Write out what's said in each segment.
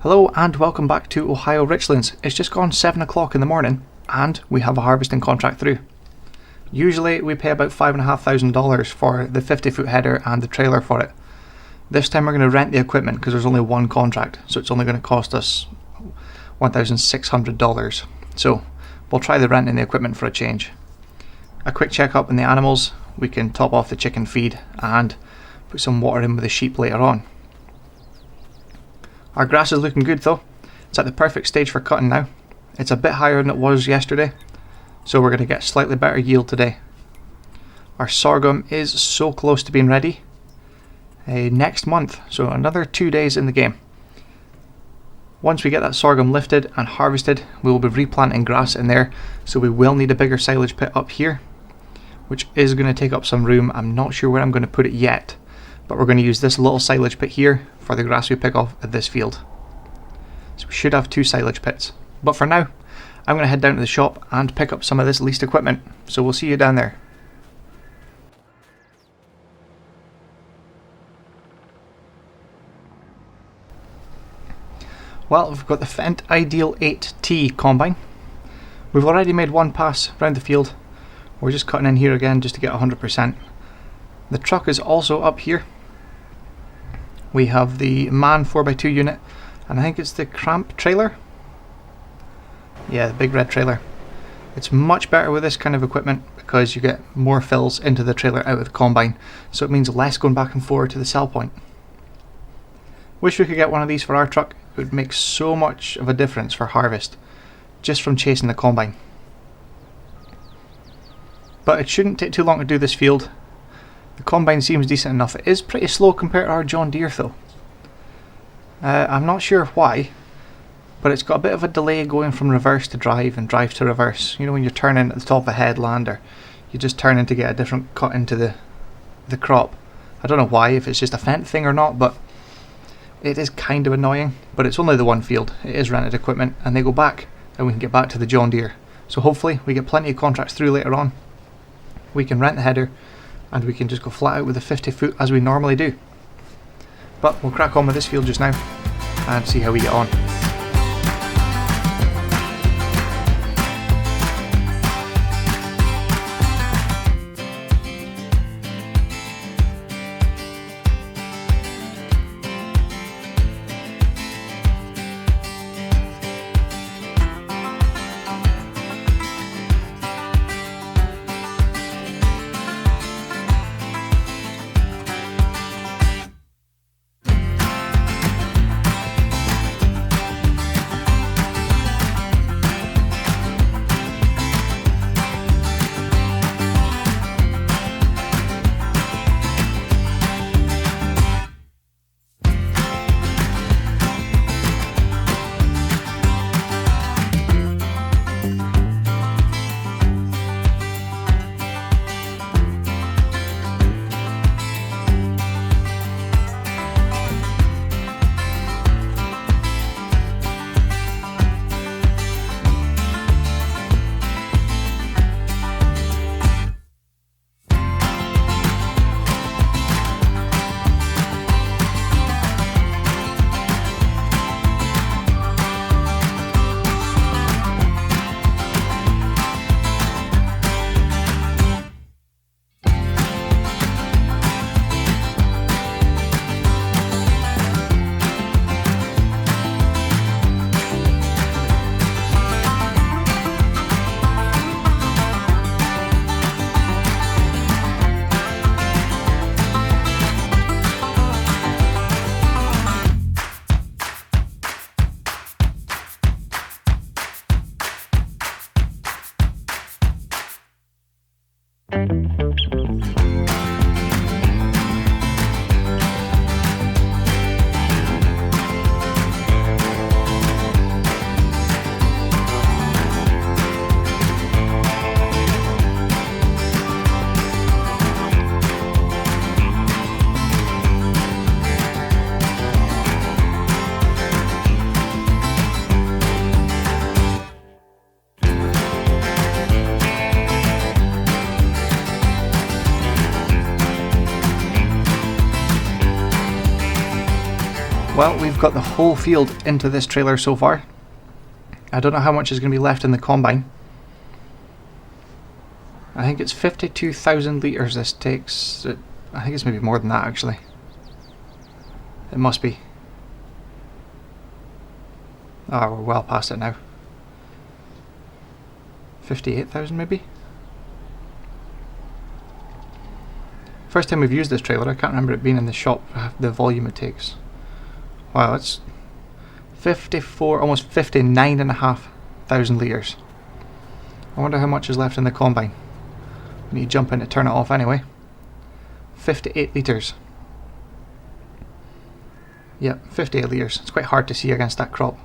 Hello and welcome back to Ohio Richlands. It's just gone 7 o'clock in the morning and we have a harvesting contract through. Usually we pay about $5,500 for the 50-foot header and the trailer for it. This time we're going to rent the equipment because there's only one contract, so it's only going to cost us $1,600. So we'll try the renting the equipment for a change. A quick check up on the animals. We can top off the chicken feed and put some water in with the sheep later on. Our grass is looking good though. It's at the perfect stage for cutting now. It's a bit higher than it was yesterday, so we're going to get slightly better yield today. Our sorghum is so close to being ready. Next month, so another 2 days in the game. Once we get that sorghum lifted and harvested, we will be replanting grass in there, so we will need a bigger silage pit up here, which is going to take up some room. I'm not sure where I'm going to put it yet, but we're going to use this little silage pit here for the grass we pick off at this field. So we should have 2 silage pits. But for now, I'm going to head down to the shop and pick up some of this leased equipment. So we'll see you down there. Well, we've got the Fendt Ideal 8T combine. We've already made one pass around the field. We're just cutting in here again just to get 100%. The truck is also up here. We have the MAN 4x2 unit, and I think it's the cramp trailer. Yeah, the big red trailer. It's much better with this kind of equipment because you get more fills into the trailer out of the combine, so it means less going back and forward to the sell point. Wish we could get one of these for our truck. It would make so much of a difference for harvest just from chasing the combine. But it shouldn't take too long to do this field. The combine seems decent enough. It is pretty slow compared to our John Deere though. I'm not sure why, but it's got a bit of a delay going from reverse to drive and drive to reverse. You know, when you're turning at the top of a headland, or you just turn in to get a different cut into the crop. I don't know why, if it's just a Fendt thing or not, but it is kind of annoying. But it's only the one field. It is rented equipment and they go back and we can get back to the John Deere. So hopefully we get plenty of contracts through later on. We can rent the header and we can just go flat out with the 50 foot as we normally do. But we'll crack on with this field just now and see how we get on. Well, we've got the whole field into this trailer so far. I don't know how much is going to be left in the combine. I think it's 52,000 litres this takes. I think it's maybe more than that actually. It must be. Oh, we're well past it now. 58,000 maybe? First time we've used this trailer, I can't remember it being in the shop, the volume it takes. Wow, it's 54, almost 59,500 litres. I wonder how much is left in the combine. We need to jump in to turn it off anyway. 58 litres. Yep, 58 litres. It's quite hard to see against that crop.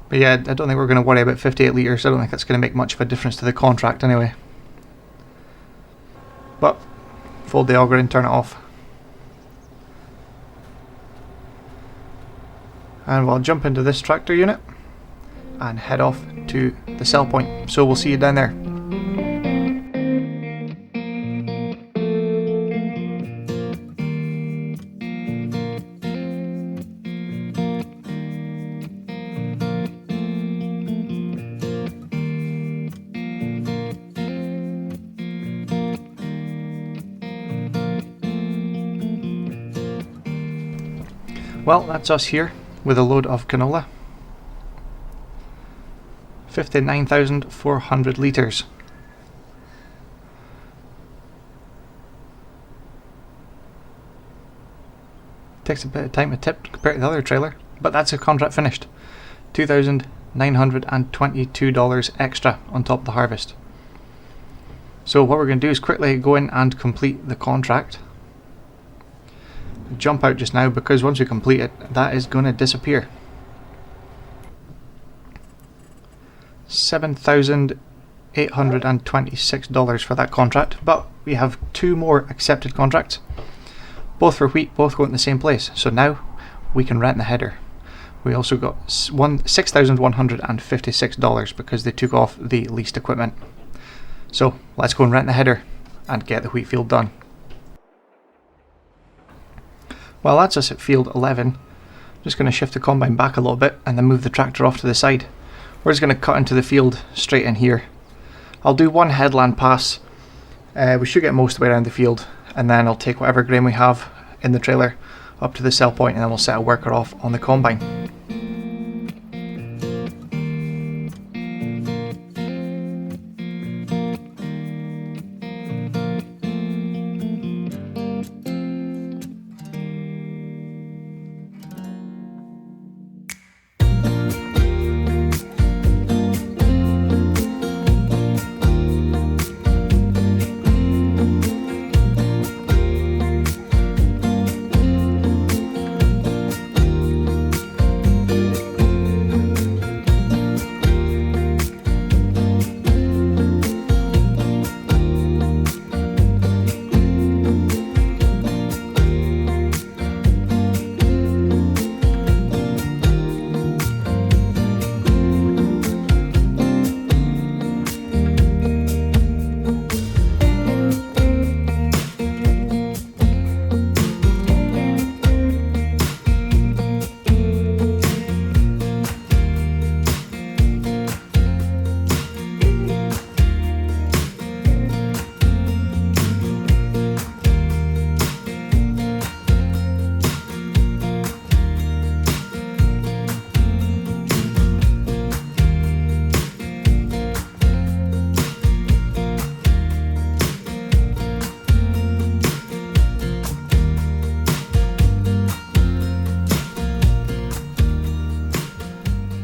But yeah, I don't think we're going to worry about 58 litres. I don't think that's going to make much of a difference to the contract anyway. But fold the auger in, turn it off. And we'll jump into this tractor unit and head off to the sell point. So we'll see you down there. Well, that's us here with a load of canola. 59,400 litres. Takes a bit of time to tip compared to the other trailer, but that's a contract finished. $2,922 extra on top of the harvest. So what we're going to do is quickly go in and complete the contract. Jump out just now because once we complete it, that is going to disappear. $7,826 for that contract, but we have 2 more accepted contracts, both for wheat, both going to the same place. So now we can rent the header. We also got $6,156 because they took off the leased equipment. So let's go and rent the header and get the wheat field done. Well, that's us at field 11. Just going to shift the combine back a little bit and then move the tractor off to the side. We're just going to cut into the field straight in here. I'll do one headland pass. We should get most of the way around the field, and then I'll take whatever grain we have in the trailer up to the sell point, and then we'll set a worker off on the combine.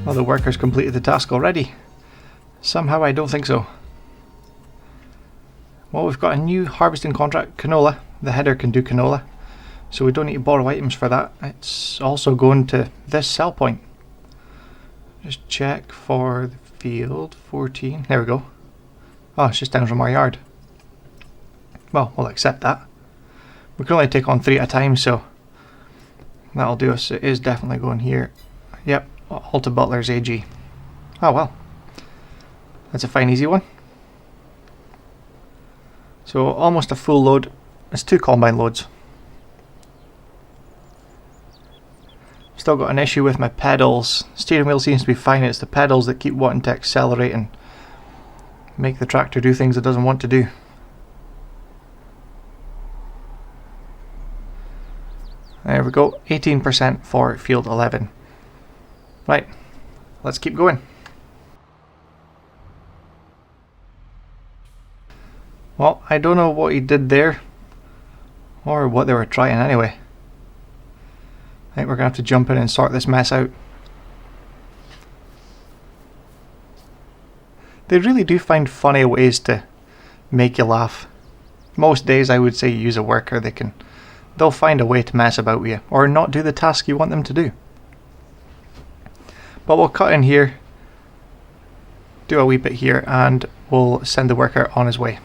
Well, the workers completed the task already. Somehow I don't think so. Well, we've got a new harvesting contract, canola. The header can do canola, so we don't need to borrow items for that. It's also going to this sell point. Just check for the field 14. There we go. Oh, it's just down from our yard. Well, we'll accept that. We can only take on 3 at a time, so that'll do us. It is definitely going here. Yep, all to Butler's AG. Oh well. That's a fine, easy one. So almost a full load. It's 2 combine loads. Still got an issue with my pedals. Steering wheel seems to be fine, it's the pedals that keep wanting to accelerate and make the tractor do things it doesn't want to do. There we go, 18% for field 11. Right, let's keep going. Well, I don't know what he did there, or what they were trying anyway. I think we're going to have to jump in and sort this mess out. They really do find funny ways to make you laugh. Most days I would say you use a worker, they'll find a way to mess about with you, or not do the task you want them to do. But we'll cut in here, do a wee bit here, and we'll send the worker on his way.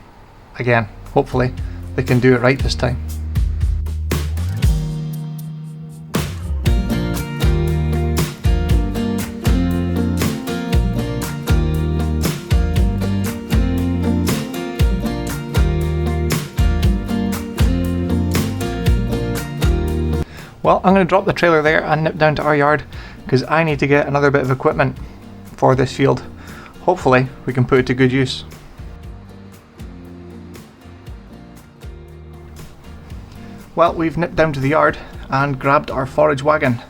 Again, hopefully they can do it right this time. Well, I'm going to drop the trailer there and nip down to our yard because I need to get another bit of equipment for this field. Hopefully we can put it to good use. Well, we've nipped down to the yard and grabbed our forage wagon.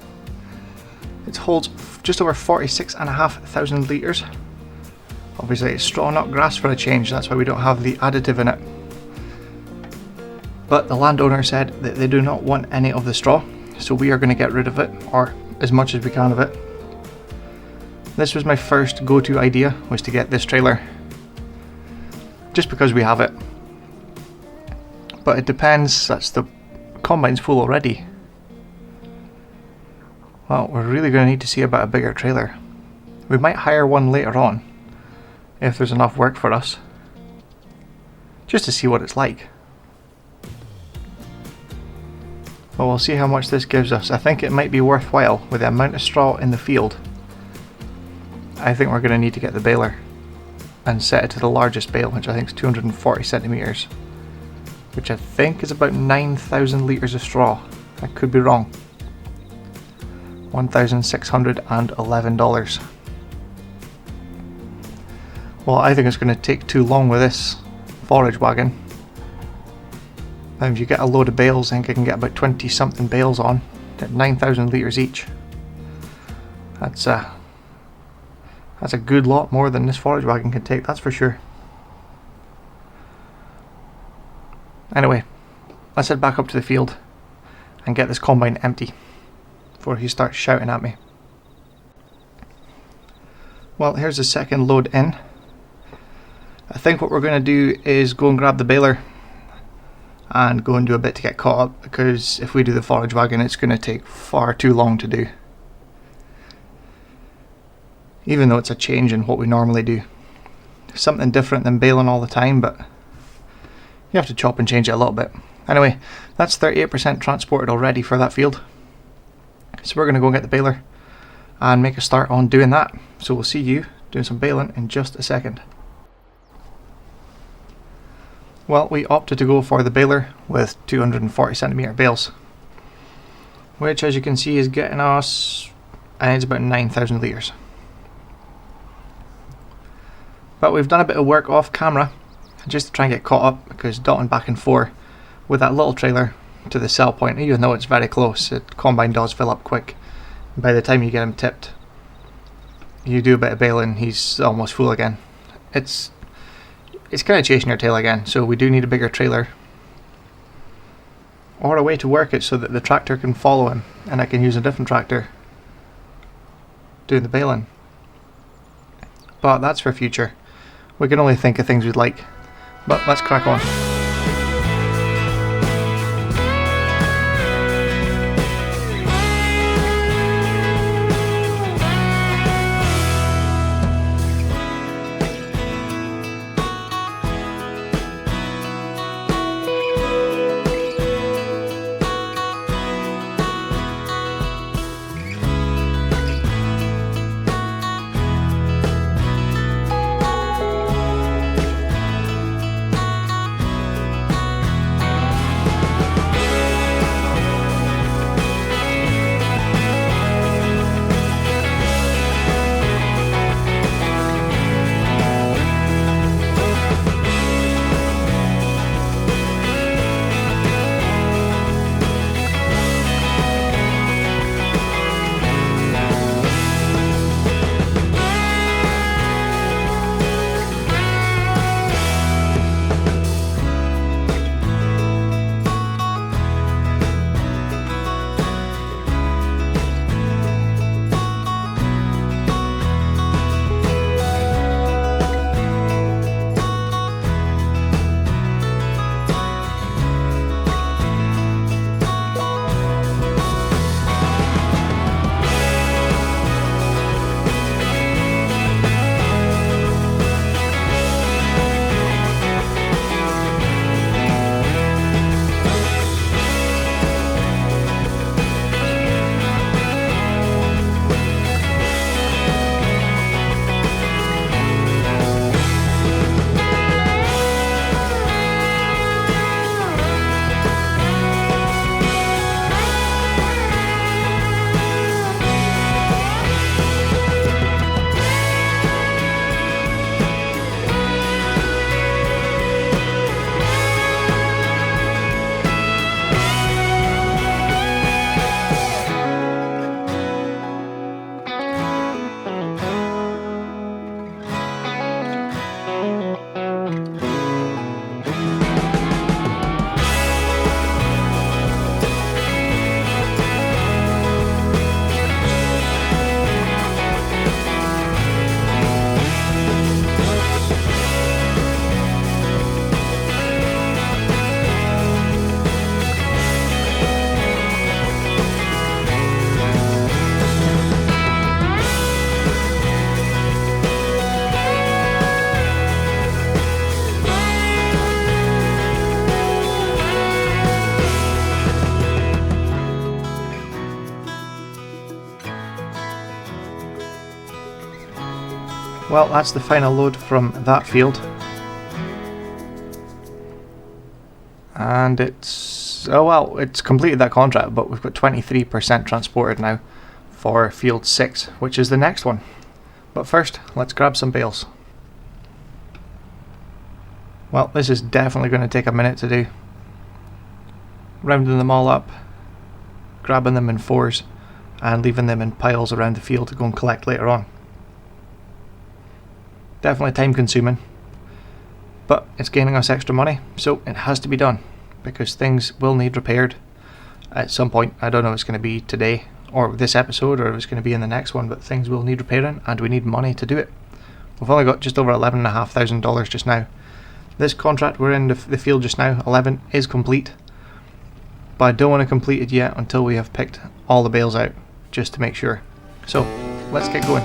It holds just over 46,500 litres. Obviously it's straw, not grass for a change, that's why we don't have the additive in it. But the landowner said that they do not want any of the straw, so we are going to get rid of it, or as much as we can of it. This was my first go-to idea, was to get this trailer, just because we have it. But it depends, that's the combine's full already. Well, we're really going to need to see about a bigger trailer. We might hire one later on, if there's enough work for us, just to see what it's like. But we'll see how much this gives us. I think it might be worthwhile with the amount of straw in the field. I think we're going to need to get the baler and set it to the largest bale, which I think is 240 centimetres, which I think is about 9,000 litres of straw. I could be wrong. $1,611. Well, I think it's going to take too long with this forage wagon. And if you get a load of bales, I think I can get about 20 something bales on at 9,000 litres each. That's a good lot more than this forage wagon can take, that's for sure. Anyway, let's head back up to the field and get this combine empty before he starts shouting at me. Well, here's the second load in. I think what we're going to do is go and grab the baler and go and do a bit to get caught up, because if we do the forage wagon it's going to take far too long to do. Even though it's a change in what we normally do. Something different than baling all the time, but you have to chop and change it a little bit. Anyway, that's 38% transported already for that field. So we're going to go and get the baler and make a start on doing that. So we'll see you doing some baling in just a second. Well, we opted to go for the baler with 240 centimetre bales, which as you can see is getting us, I think it's about 9,000 litres. But we've done a bit of work off camera just to try and get caught up, because dotting back and forth with that little trailer to the sell point, even though it's very close, the combine does fill up quick. By the time you get him tipped, you do a bit of baling, he's almost full again. It's kind of chasing your tail again, so we do need a bigger trailer or a way to work it so that the tractor can follow him and I can use a different tractor doing the baling. But that's for future. We can only think of things we'd like. But let's crack on. Well, that's the final load from that field. And it's completed that contract, but we've got 23% transported now for field 6, which is the next one. But first, let's grab some bales. Well, this is definitely going to take a minute to do. Rounding them all up, grabbing them in 4s, and leaving them in piles around the field to go and collect later on. Definitely time consuming, but it's gaining us extra money, so it has to be done, because things will need repaired at some point. I don't know if it's going to be today or this episode, or if it's going to be in the next one, but things will need repairing and we need money to do it. We've only got just over $11,500 just now. This contract we're in the field just now, 11, is complete, but I don't want to complete it yet until we have picked all the bales out, just to make sure. So let's get going.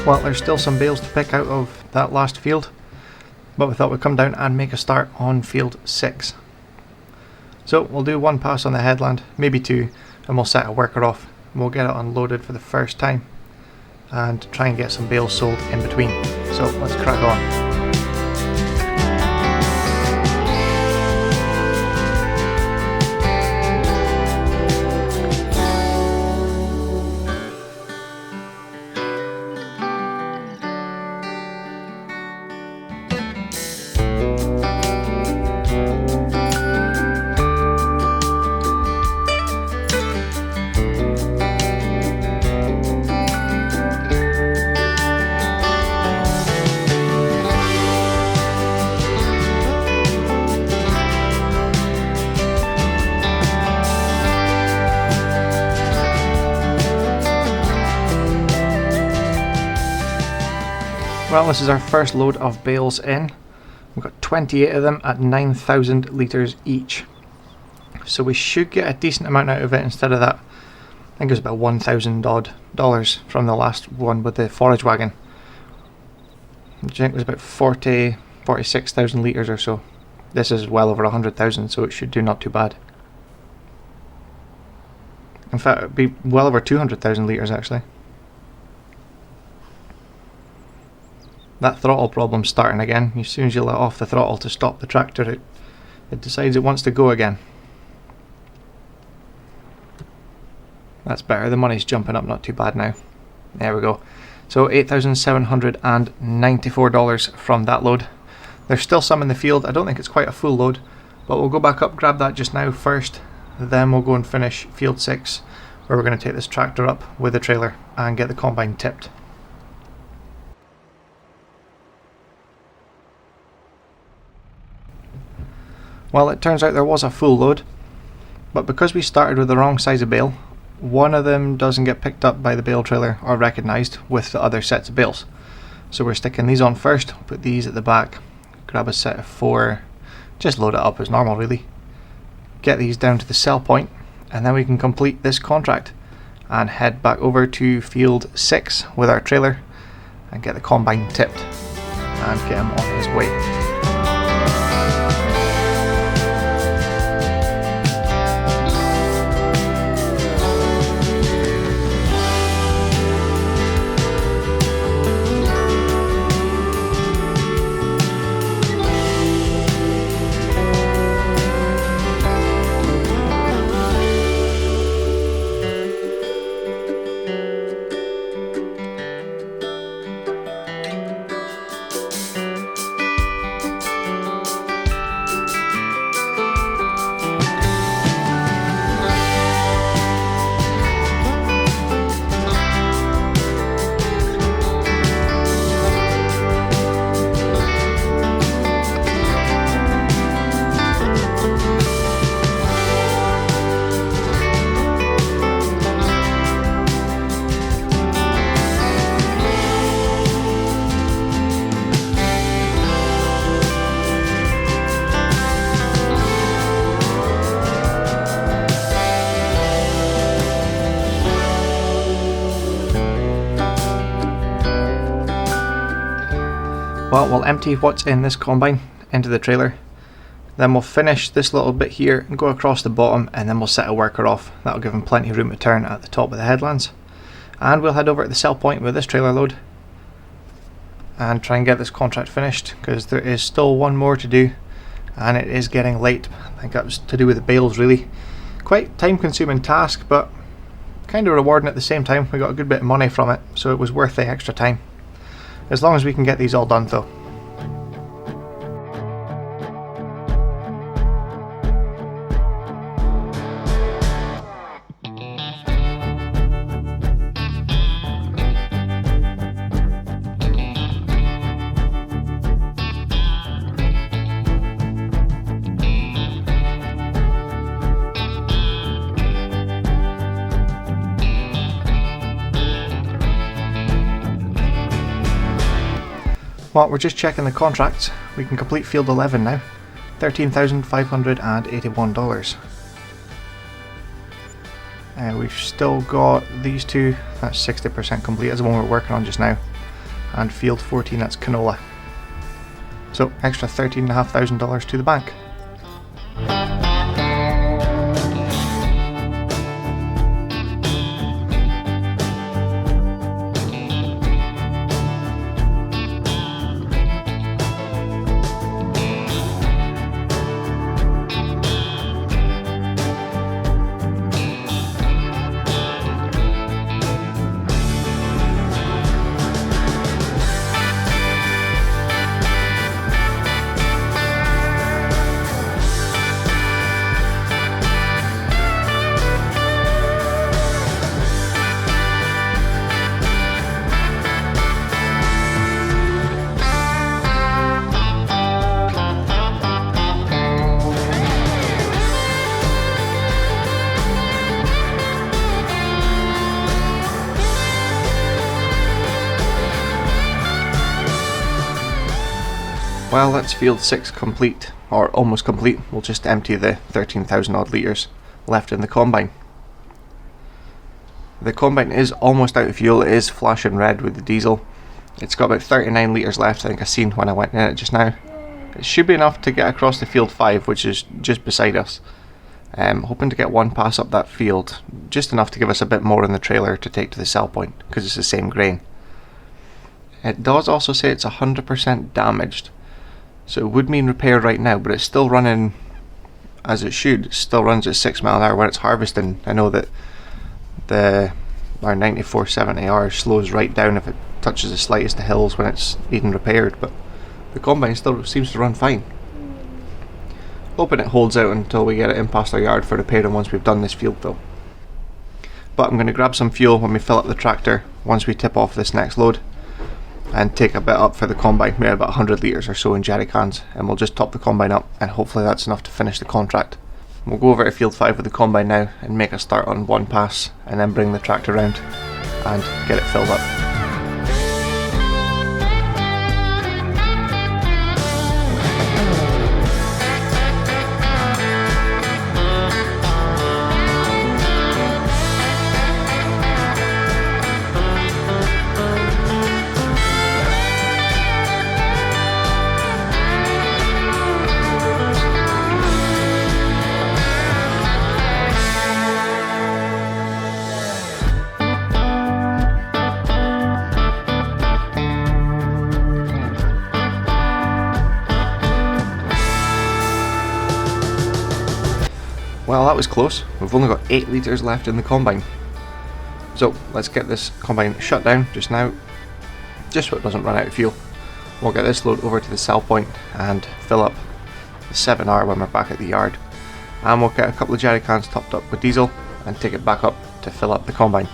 Well, there's still some bales to pick out of that last field, but we thought we'd come down and make a start on field 6. So we'll do one pass on the headland, maybe 2, and we'll set a worker off. We'll get it unloaded for the first time and try and get some bales sold in between. So let's crack on. Well, this is our first load of bales in. We've got 28 of them at 9,000 litres each. So we should get a decent amount out of it instead of that. I think it was about $1,000 odd from the last one with the forage wagon, which I think was about 46,000 litres or so. This is well over 100,000, so it should do not too bad. In fact, it would be well over 200,000 litres actually. That throttle problem's starting again. As soon as you let off the throttle to stop the tractor, it decides it wants to go again. That's better, the money's jumping up not too bad now. There we go. So $8,794 from that load. There's still some in the field. I don't think it's quite a full load, but we'll go back up, grab that just now first, then we'll go and finish field 6, where we're going to take this tractor up with the trailer and get the combine tipped. Well, it turns out there was a full load, but because we started with the wrong size of bale, one of them doesn't get picked up by the bale trailer or recognised with the other sets of bales. So we're sticking these on first, put these at the back, grab a set of 4, just load it up as normal really, get these down to the sell point, and then we can complete this contract and head back over to field 6 with our trailer and get the combine tipped and get him on his way. But we'll empty what's in this combine into the trailer. Then we'll finish this little bit here and go across the bottom, and then we'll set a worker off. That'll give him plenty of room to turn at the top of the headlands. And we'll head over to the sell point with this trailer load and try and get this contract finished, because there is still one more to do and it is getting late. I think that was to do with the bales really. Quite time consuming task, but kind of rewarding at the same time. We got a good bit of money from it, so it was worth the extra time. As long as we can get these all done though. Well, we're just checking the contracts. We can complete field 11 now. $13,581. We've still got these two. That's 60% complete. That's the one we're working on just now. And field 14, that's canola. So extra $13,500 to the bank. Well, that's field 6 complete, or almost complete. We'll just empty the 13,000 odd litres left in the combine. The combine is almost out of fuel. It is flashing red with the diesel. It's got about 39 litres left, I think I seen when I went in it just now. It should be enough to get across the field 5, which is just beside us. Hoping to get one pass up that field, just enough to give us a bit more in the trailer to take to the sell point, because it's the same grain. It does also say it's 100% damaged. So it would mean repair right now, but it's still running as it should. It still runs at 6 miles an hour when it's harvesting. I know that our 9470R slows right down if it touches the slightest of hills when it's needing repaired, but the combine still seems to run fine. Hoping it holds out until we get it in past our yard for repairing once we've done this field though. But I'm going to grab some fuel when we fill up the tractor once we tip off this next load, and take a bit up for the combine. We have about 100 litres or so in jerry cans, and we'll just top the combine up, and hopefully that's enough to finish the contract. We'll go over to field 5 with the combine now and make a start on one pass, and then bring the tractor round and get it filled up. Well, that was close. We've only got 8 litres left in the combine. So let's get this combine shut down just now, just so it doesn't run out of fuel. We'll get this load over to the sell point and fill up the 7R when we're back at the yard. And we'll get a couple of jerry cans topped up with diesel and take it back up to fill up the combine.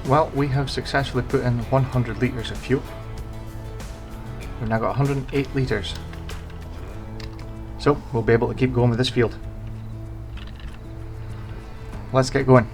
Well, we have successfully put in 100 litres of fuel. We've now got 108 litres. So we'll be able to keep going with this field. Let's get going.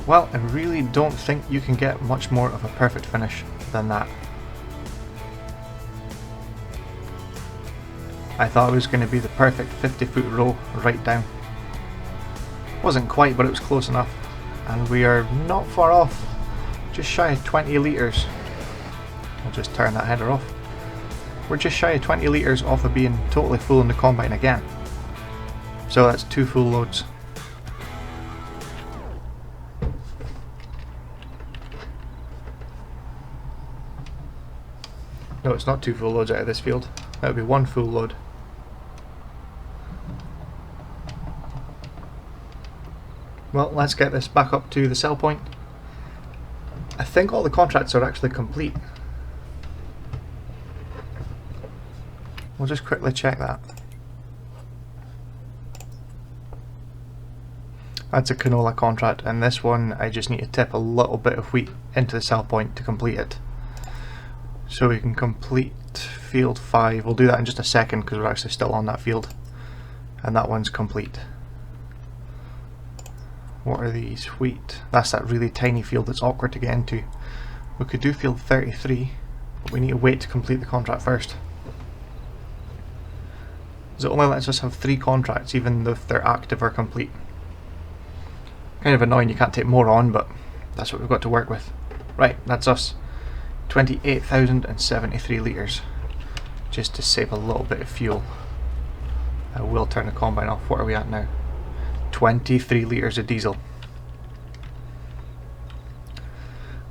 Well, I really don't think you can get much more of a perfect finish than that. I thought it was going to be the perfect 50-foot row right down. Wasn't quite, but it was close enough. And we are not far off, just shy of 20 litres. I'll just turn that header off. We're just shy of 20 litres off of being totally full in the combine again. So that's 2 full loads. No, it's not 2 full loads out of this field. That would be 1 full load. Well, let's get this back up to the sell point. I think all the contracts are actually complete. We'll just quickly check that. That's a canola contract, and this one I just need to tip a little bit of wheat into the sell point to complete it. So we can complete field 5. We'll do that in just a second because we're actually still on that field. And that one's complete. What are these? Wheat. That's that really tiny field that's awkward to get into. We could do field 33, but we need to wait to complete the contract first. So it only lets us have 3 contracts even if they're active or complete. Kind of annoying you can't take more on, but that's what we've got to work with. Right, that's us. 28,073 litres, just to save a little bit of fuel. I will turn the combine off. What are we at now? 23 litres of diesel.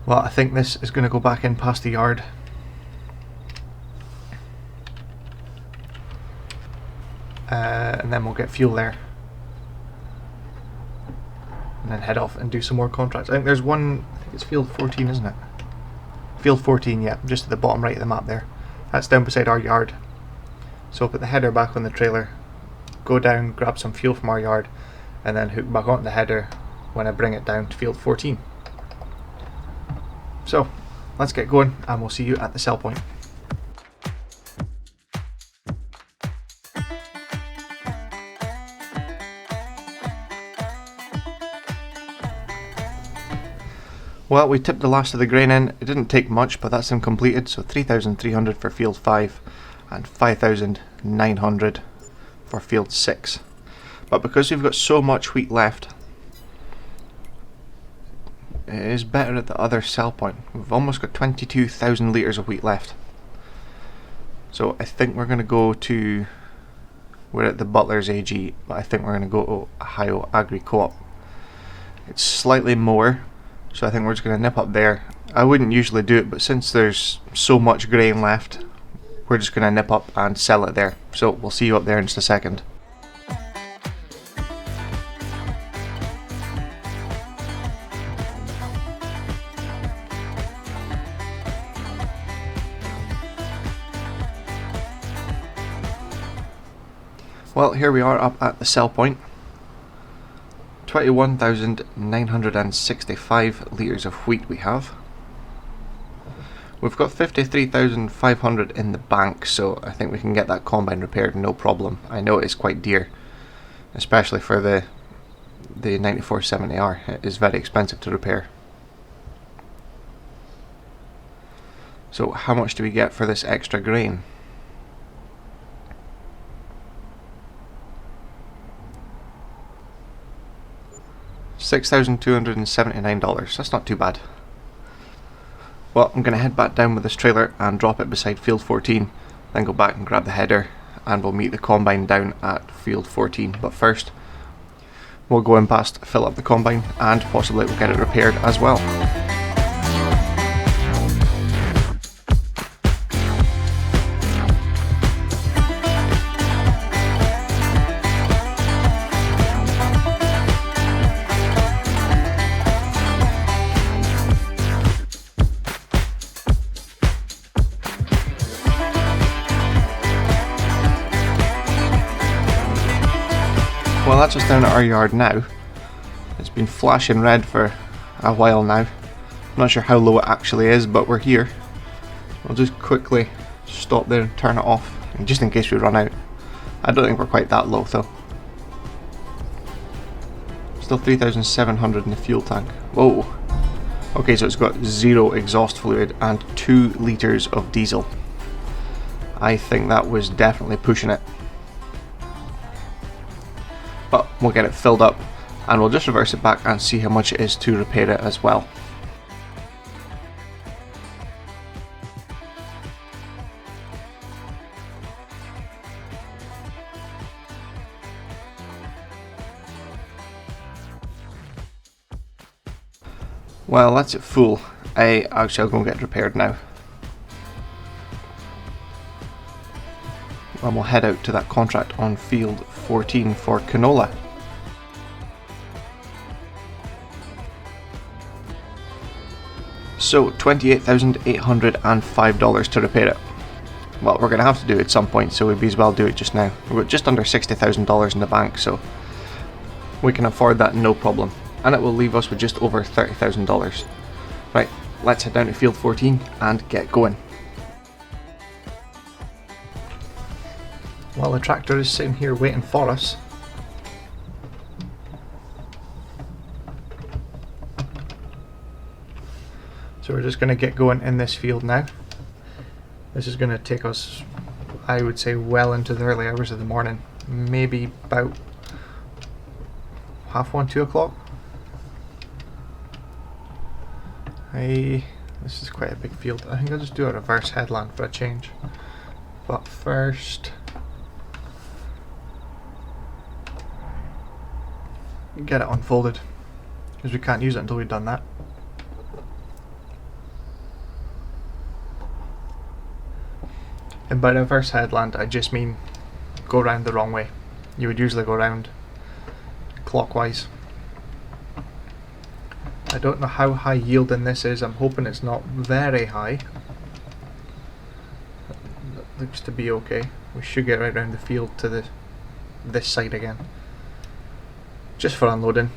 Well, I think this is going to go back in past the yard. And then we'll get fuel there. And then head off and do some more contracts. I think there's one, I think it's field 14, isn't it? Field 14, yeah, just at the bottom right of the map there. That's down beside our yard. So I'll put the header back on the trailer, go down, grab some fuel from our yard, and then hook back onto the header when I bring it down to field 14. So, let's get going and we'll see you at the sell point. Well, we tipped the last of the grain in. It didn't take much, but that's them completed. So 3,300 for field 5 and 5,900 for field 6. But because we've got so much wheat left, it is better at the other sell point. We've almost got 22,000 litres of wheat left. So I think we're going to go to, we're at the Butler's AG, but I think we're going to go to Ohio Agri Co-op. It's slightly more. So I think we're just going to nip up there. I wouldn't usually do it, but since there's so much grain left, we're just going to nip up and sell it there. So we'll see you up there in just a second. Well, here we are up at the sell point. 21,965 litres of wheat we have. We've got 53,500 in the bank, so I think we can get that combine repaired no problem. I know it is quite dear, especially for the 9470R. It is very expensive to repair. So how much do we get for this extra grain? $6,279. That's not too bad. Well, I'm going to head back down with this trailer and drop it beside field 14, then go back and grab the header, and we'll meet the combine down at field 14. But first, we'll go in past, fill up the combine, and possibly we'll get it repaired as well. Well, that's us down at our yard now. It's been flashing red for a while now. I'm not sure how low it actually is, but we're here. We'll just quickly stop there and turn it off, just in case we run out. I don't think we're quite that low though. Still 3,700 in the fuel tank. Whoa. Okay, so it's got 0 exhaust fluid and 2 litres of diesel. I think that was definitely pushing it. But we'll get it filled up and we'll just reverse it back and see how much it is to repair it as well. Well, that's it full. I'll go and get it repaired now. And we'll head out to that contract on field 14 for canola. So $28,805 to repair it. Well, we're going to have to do it at some point, so we'd be as well do it just now. We've got just under $60,000 in the bank, so we can afford that no problem. And it will leave us with just over $30,000. Right, let's head down to field 14 and get going. Well, the tractor is sitting here waiting for us. So we're just going to get going in this field now. This is going to take us, I would say, well into the early hours of the morning. Maybe about 1:30, 2 o'clock. This is quite a big field. I think I'll just do a reverse headland for a change. But first, get it unfolded, because we can't use it until we've done that. And by reverse headland, I just mean go round the wrong way. You would usually go round clockwise. I don't know how high yielding this is. I'm hoping it's not very high. That looks to be okay. We should get right around the field to this side again, just for unloading.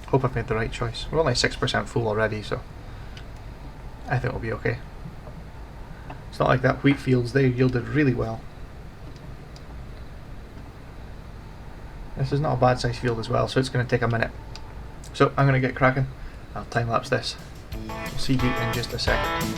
Hope I've made the right choice. We're only 6% full already, so I think we'll be okay. It's not like that wheat fields, they yielded really well. This is not a bad sized field as well, so it's going to take a minute. So I'm going to get cracking. I'll time lapse this. We'll see you in just a second.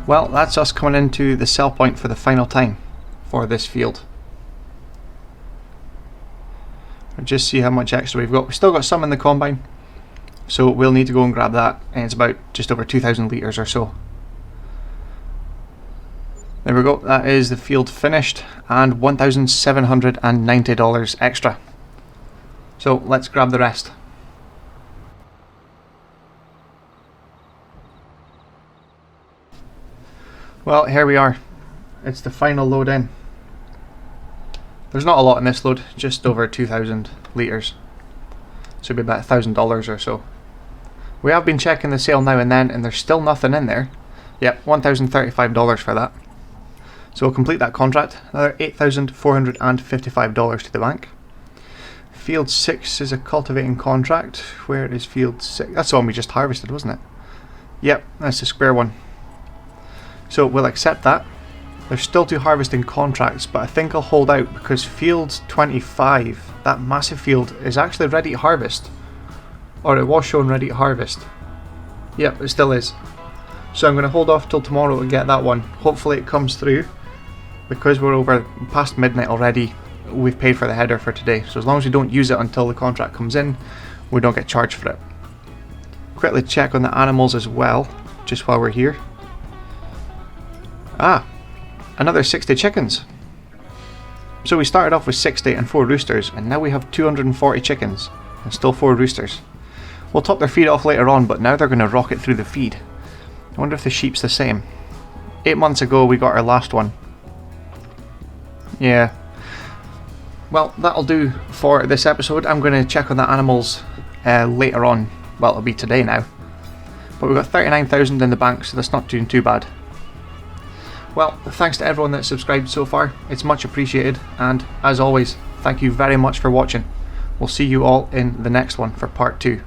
Well, that's us coming into the sell point for the final time for this field. Just see how much extra we've got. We've still got some in the combine, so we'll need to go and grab that, and it's about just over 2,000 litres or so. There we go, that is the field finished, and $1,790 extra. So let's grab the rest. Well, here we are. It's the final load in. There's not a lot in this load, just over 2,000 litres. So it'll be about $1,000 or so. We have been checking the sale now and then, and there's still nothing in there. Yep, $1,035 for that. So we'll complete that contract. Another $8,455 to the bank. Field 6 is a cultivating contract. Where is field 6? That's the one we just harvested, wasn't it? Yep, that's the square one. So we'll accept that. There's still 2 harvesting contracts, but I think I'll hold out because field 25, that massive field, is actually ready to harvest. Or it was shown ready to harvest. Yep, it still is. So I'm going to hold off till tomorrow to get that one. Hopefully it comes through. Because we're over past midnight already, we've paid for the header for today. So as long as we don't use it until the contract comes in, we don't get charged for it. Quickly check on the animals as well, just while we're here. Ah! Another 60 chickens. So we started off with 60 and 4 roosters, and now we have 240 chickens and still 4 roosters. We'll top their feed off later on, but now they're going to rocket through the feed. I wonder if the sheep's the same. 8 months ago we got our last one. Yeah. Well, that'll do for this episode. I'm going to check on the animals later on. Well, it'll be today now. But we've got 39,000 in the bank, so that's not doing too bad. Well, thanks to everyone that's subscribed so far. It's much appreciated, and as always, thank you very much for watching. We'll see you all in the next one for part 2.